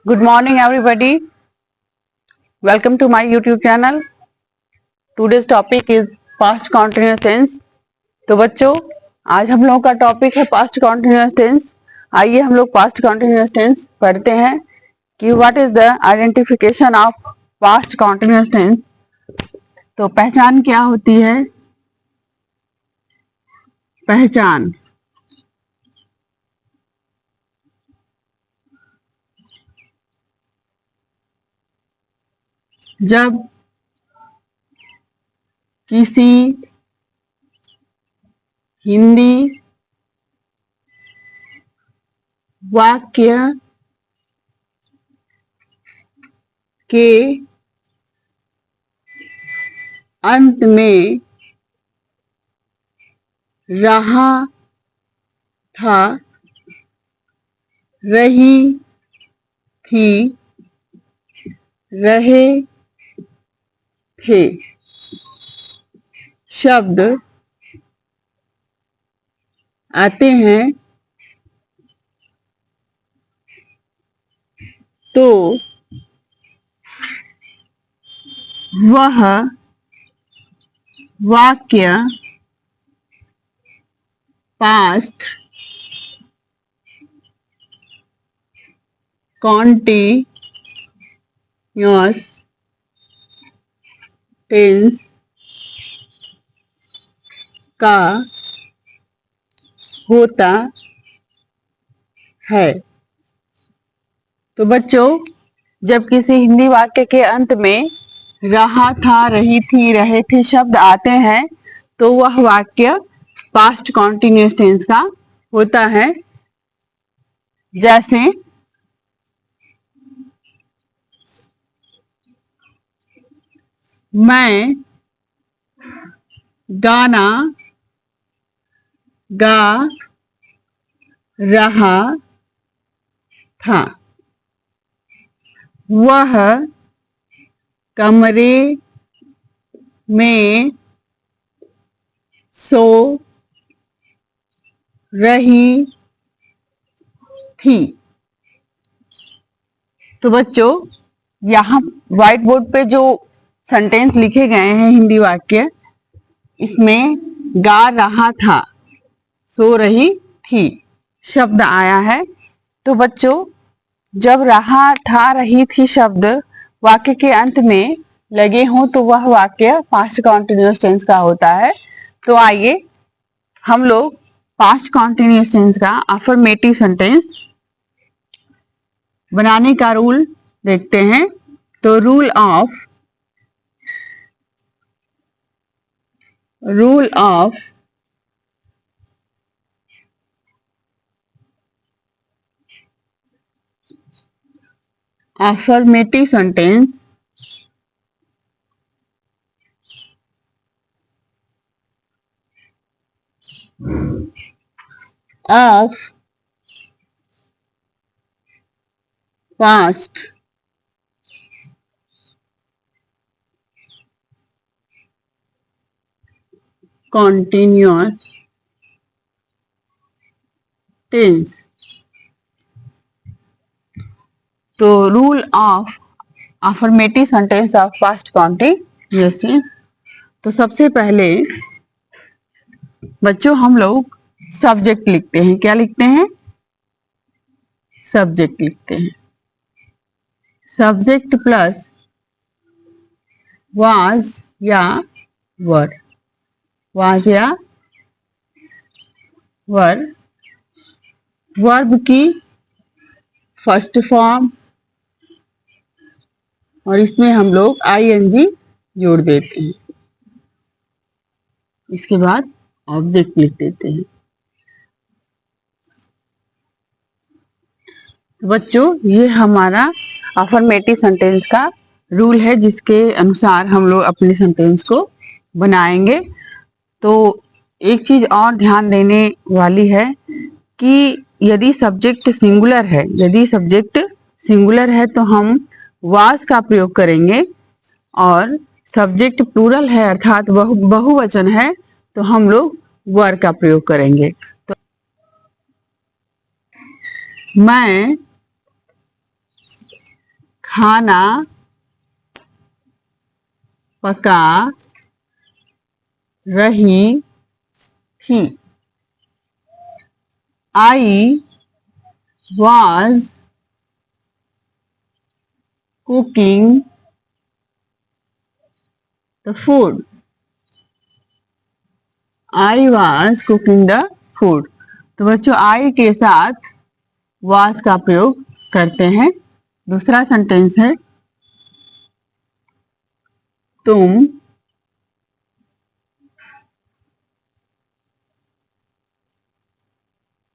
Good morning, everybody. Welcome to my YouTube channel. Today's topic is past continuous tense. तो बच्चों, आज हम लोगों का टॉपिक है पास्ट कॉन्टिन्यूअस टेंस। आइए हम लोग पास्ट कॉन्टिन्यूअस टेंस पढ़ते हैं कि what is the identification of past continuous tense. तो पहचान क्या होती है? पहचान जब किसी हिंदी वाक्य के अंत में रहा था, रही थी, रहे थे शब्द आते हैं तो वह वाक्य पास्ट कॉन्टिन्यूअस टेंस का होता है। तो बच्चों, जब किसी हिंदी वाक्य के अंत में रहा था, रही थी, रहे थे शब्द आते हैं तो वह वाक्य पास्ट कॉन्टिन्यूअस टेंस का होता है। जैसे मैं गाना गा रहा था, वह कमरे में सो रही थी। तो बच्चों, यहाँ व्हाइट बोर्ड पे जो सेंटेंस लिखे गए हैं हिंदी वाक्य, इसमें गा रहा था, सो रही थी शब्द आया है। तो बच्चों, जब रहा था, रही थी शब्द वाक्य के अंत में लगे हों तो वह वाक्य पास्ट कॉन्टिन्यूअस टेंस का होता है। तो आइए हम लोग पास्ट कॉन्टिन्यूअस टेंस का अफर्मेटिव सेंटेंस बनाने का रूल देखते हैं। तो rule of affirmative sentence of past continuous tense। तो rule of affirmative sentence of past continuous tense. तो सबसे पहले बच्चों हम लोग सब्जेक्ट लिखते हैं। क्या लिखते हैं? सब्जेक्ट लिखते हैं। सब्जेक्ट प्लस वाज या वर, वाज या वर, वर्ब की फर्स्ट फॉर्म और इसमें हम लोग आईएनजी जोड़ देते हैं। इसके बाद ऑब्जेक्ट लिख देते हैं। बच्चों, ये हमारा अफर्मेटिव सेंटेंस का रूल है जिसके अनुसार हम लोग अपने सेंटेंस को बनाएंगे। तो एक चीज और ध्यान देने वाली है कि यदि सब्जेक्ट सिंगुलर है तो हम वाज का प्रयोग करेंगे, और सब्जेक्ट प्लूरल है अर्थात बहुवचन है तो हम लोग वर का प्रयोग करेंगे। तो मैं खाना पका रही थी। I was cooking the food. I was cooking the food. तो बच्चों I के साथ was का प्रयोग करते हैं। दूसरा सेंटेंस है तुम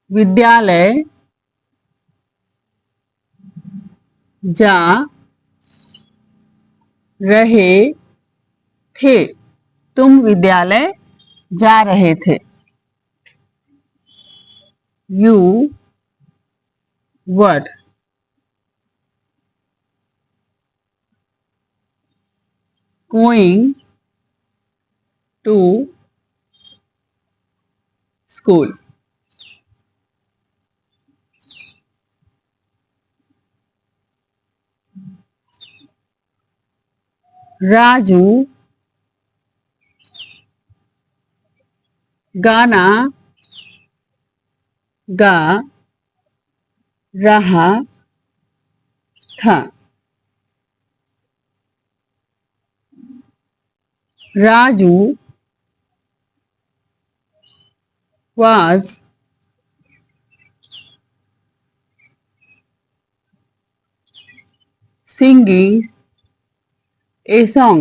विद्यालय जा रहे थे। तुम विद्यालय जा रहे थे। You were going to school. Raju गाना गा रहा था। Raju was singing a song.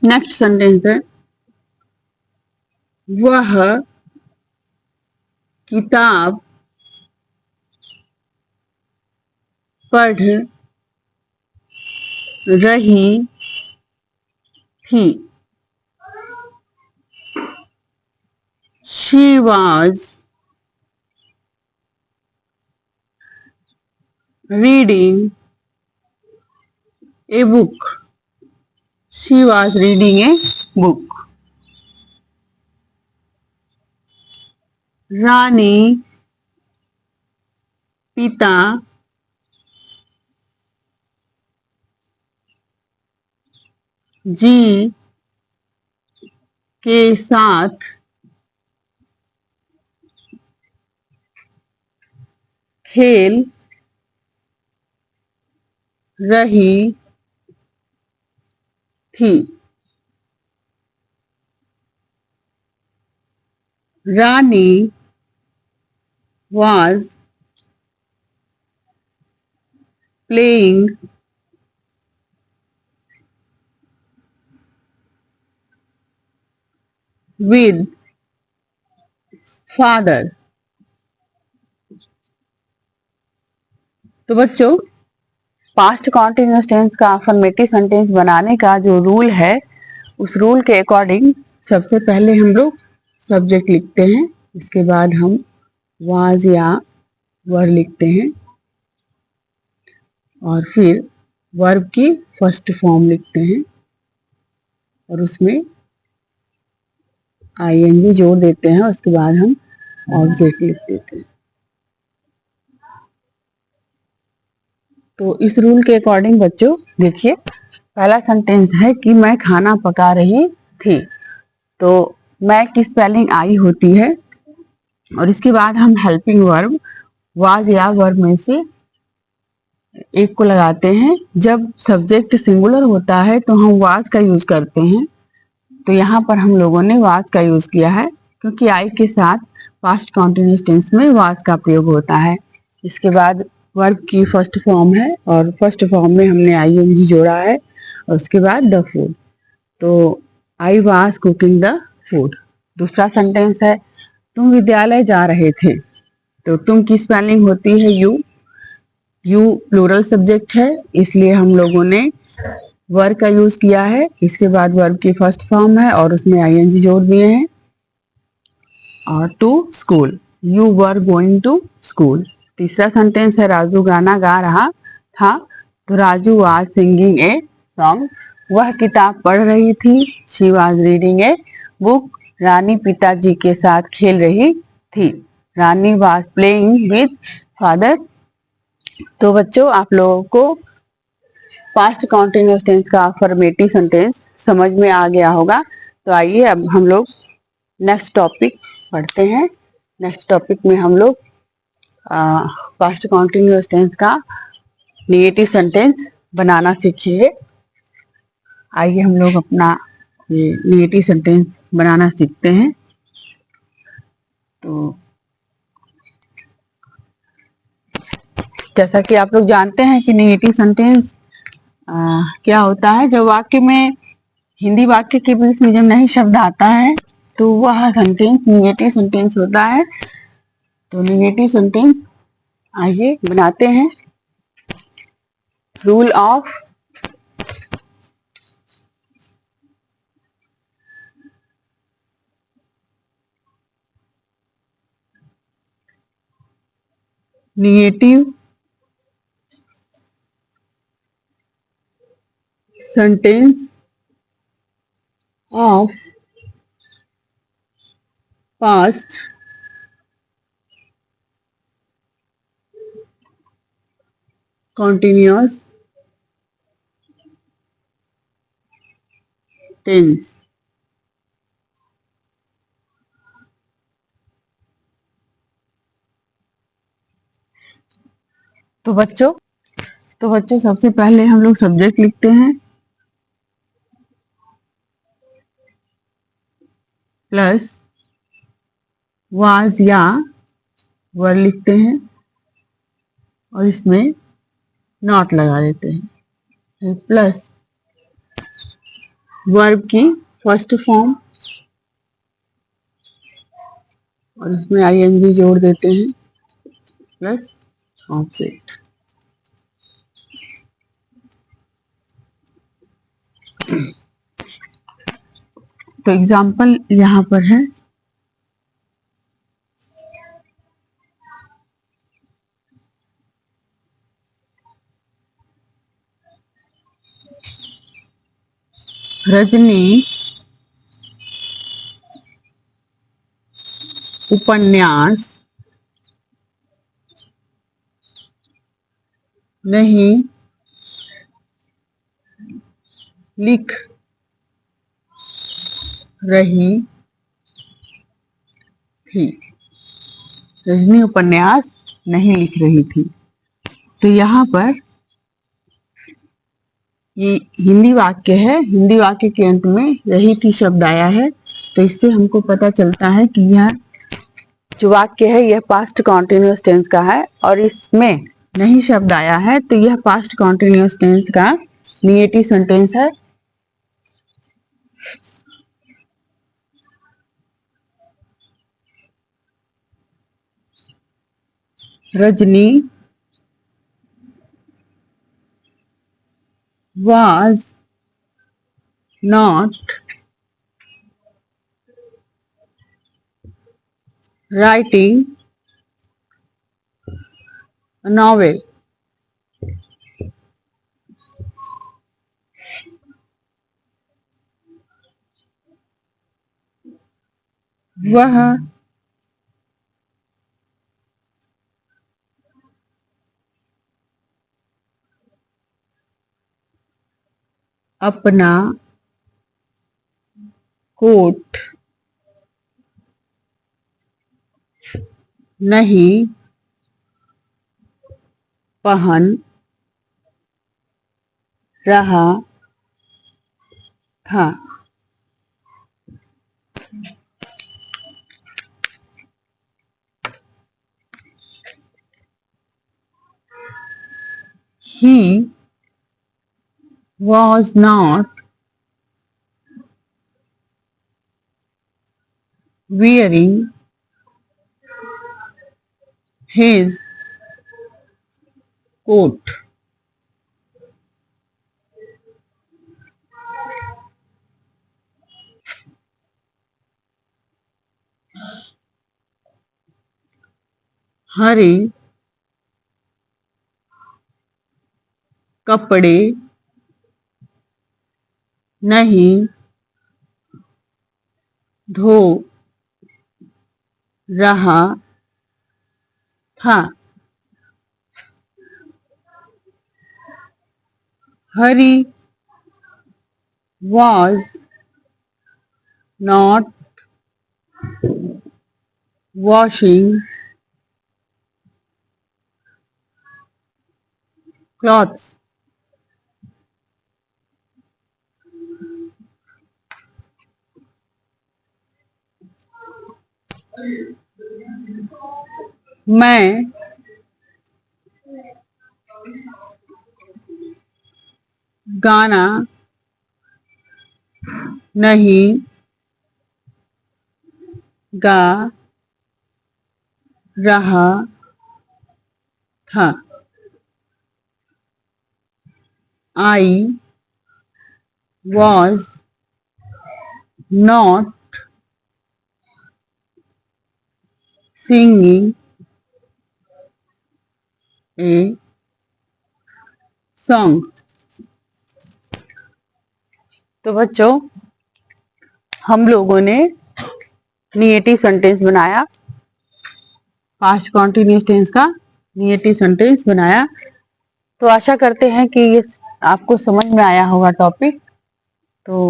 Next sentence है वह किताब पढ़ रही थी। She was reading a book. She was reading a book. रानी पिता जी के साथ खेल रही थी। रानी was playing with father. तो बच्चों पास्ट कॉन्टिन्यूअस टेंस का अफर्मेटिव सेंटेंस बनाने का जो रूल है उस रूल के अकॉर्डिंग सबसे पहले हम लोग सब्जेक्ट लिखते हैं, इसके बाद हम वाज या वर लिखते हैं और फिर वर्ब की फर्स्ट फॉर्म लिखते हैं और उसमें आईएनजी जोड़ देते हैं। उसके बाद हम ऑब्जेक्ट लिख देते हैं। तो इस रूल के अकॉर्डिंग बच्चों देखिए पहला सेंटेंस है कि मैं खाना पका रही थी। तो मैं की स्पेलिंग आई होती है और इसके बाद हम हेल्पिंग वर्ब वाज या वर्ब में से एक को लगाते हैं। जब सब्जेक्ट सिंगुलर होता है तो हम वाज का यूज करते हैं। तो यहाँ पर हम लोगों ने वाज का यूज किया है क्योंकि आई के साथ पास्ट कॉन्टिन्यूअस टेंस में वाज का प्रयोग होता है। इसके बाद वर्ब की फर्स्ट फॉर्म है और फर्स्ट फॉर्म में हमने आईएनजी जोड़ा है और उसके बाद द फूड। तो I was cooking the food. दूसरा सेंटेंस है तुम विद्यालय जा रहे थे। तो तुम की स्पेलिंग होती है यू। यू प्लूरल सब्जेक्ट है इसलिए हम लोगों ने वर्ब का यूज किया है। इसके बाद वर्ब की फर्स्ट फॉर्म है और उसमें आईएनजी जोड़ दिए हैं। और to school, you were going to school. तीसरा सेंटेंस है राजू गाना गा रहा था। तो Raju was singing a song. वह किताब पढ़ रही थी। She was reading a book. Rani पिताजी के साथ खेल रही थी। Rani was playing with father. तो बच्चों आप लोगों को पास्ट कॉन्टिन्यूअस टेंस का अफर्मेटिव सेंटेंस समझ में आ गया होगा। तो आइए अब हम लोग नेक्स्ट टॉपिक पढ़ते हैं। नेक्स्ट टॉपिक में हम लोग पास्ट कॉन्टिन्यूअस टेंस का नेगेटिव सेंटेंस बनाना सीखेंगे। आइए हम लोग अपना ये नेगेटिव सेंटेंस बनाना सीखते हैं। तो जैसा कि आप लोग जानते हैं कि नेगेटिव सेंटेंस क्या होता है, जब वाक्य में हिंदी वाक्य के बीच में जब नहीं शब्द आता है तो वह सेंटेंस नेगेटिव सेंटेंस होता है। तो नेगेटिव सेंटेंस आइए बनाते हैं। Rule of negative sentence of past continuous tense। तो बच्चों सबसे पहले हम लोग सब्जेक्ट लिखते हैं, प्लस वाज या वर लिखते हैं और इसमें नॉट लगा देते हैं, प्लस वर्ब की फर्स्ट फॉर्म और इसमें आईएनजी जोड़ देते हैं, प्लस ऑब्जेक्ट। तो एग्जाम्पल यहाँ पर है, रजनी उपन्यास नहीं लिख रही थी। रजनी उपन्यास नहीं लिख रही थी। तो यहाँ पर ये हिंदी वाक्य है, हिंदी वाक्य के अंत में रही थी शब्द आया है। तो इससे हमको पता चलता है कि यह जो वाक्य है यह पास्ट कॉन्टिन्यूअस टेंस का है और इसमें नहीं शब्द आया है, तो यह पास्ट कॉन्टिन्यूअस टेंस का नेगेटिव सेंटेंस है। Rajni was not writing a novel। वह अपना कोट नहीं पहन रहा था। He was not wearing his coat। हरे कपड़े नहीं धो रहा था। हरी was not washing clothes. मैं गाना नहीं गा रहा था। I was not singing a song. तो बच्चों, हम लोगों ने निगेटिव सेंटेंस बनाया, पास्ट कॉन्टिन्यूअस टेंस का निगेटिव सेंटेंस बनाया। तो आशा करते हैं कि ये आपको समझ में आया होगा टॉपिक। तो